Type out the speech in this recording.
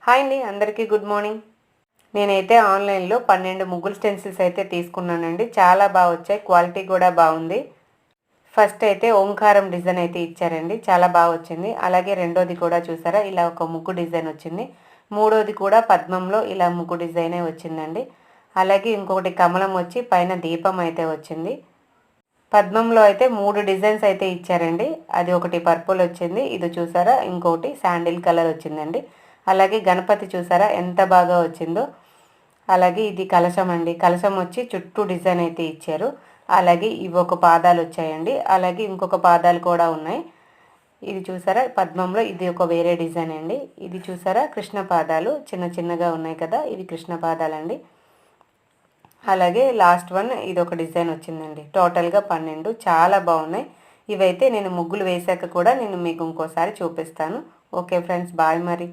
Hi అండి, అందరికీ good morning. నేనైతే ఆన్లైన్లో 12 ముగ్గులు స్టెన్సిల్స్ అయితే తీసుకున్నానండి. చాలా బాగా వచ్చాయి, క్వాలిటీ కూడా బాగుంది. ఫస్ట్ అయితే ఓంకారం డిజైన్ అయితే ఇచ్చారండి, చాలా బాగా వచ్చింది. అలాగే రెండోది కూడా చూసారా, ఇలా ఒక ముగ్గు డిజైన్ వచ్చింది. మూడోది కూడా పద్మంలో ఇలా ముగ్గు డిజైనే వచ్చిందండి. అలాగే ఇంకొకటి కమలం వచ్చి పైన దీపం అయితే వచ్చింది. పద్మంలో అయితే 3 డిజైన్స్ అయితే ఇచ్చారండి. అది ఒకటి పర్పుల్ వచ్చింది, ఇది చూసారా, ఇంకొకటి శాండిల్ కలర్ వచ్చిందండి. అలాగే గణపతి చూసారా ఎంత బాగా వచ్చిందో. అలాగే ఇది కలశం అండి, కలశం వచ్చి చుట్టూ డిజైన్ అయితే ఇచ్చారు. అలాగే ఇవి ఒక పాదాలు వచ్చాయండి, అలాగే ఇంకొక పాదాలు కూడా ఉన్నాయి. ఇది చూసారా పద్మంలో ఇది ఒక వేరే డిజైన్ అండి. ఇది చూసారా కృష్ణ పాదాలు చిన్న చిన్నగా ఉన్నాయి కదా, ఇవి కృష్ణ పాదాలండి. అలాగే లాస్ట్ వన్ ఇది ఒక డిజైన్ వచ్చిందండి. టోటల్గా 12 చాలా బాగున్నాయి. ఇవైతే నేను ముగ్గులు వేసాక కూడా నేను మీకు ఇంకోసారి చూపిస్తాను. ఓకే ఫ్రెండ్స్, బాయ్ మరి.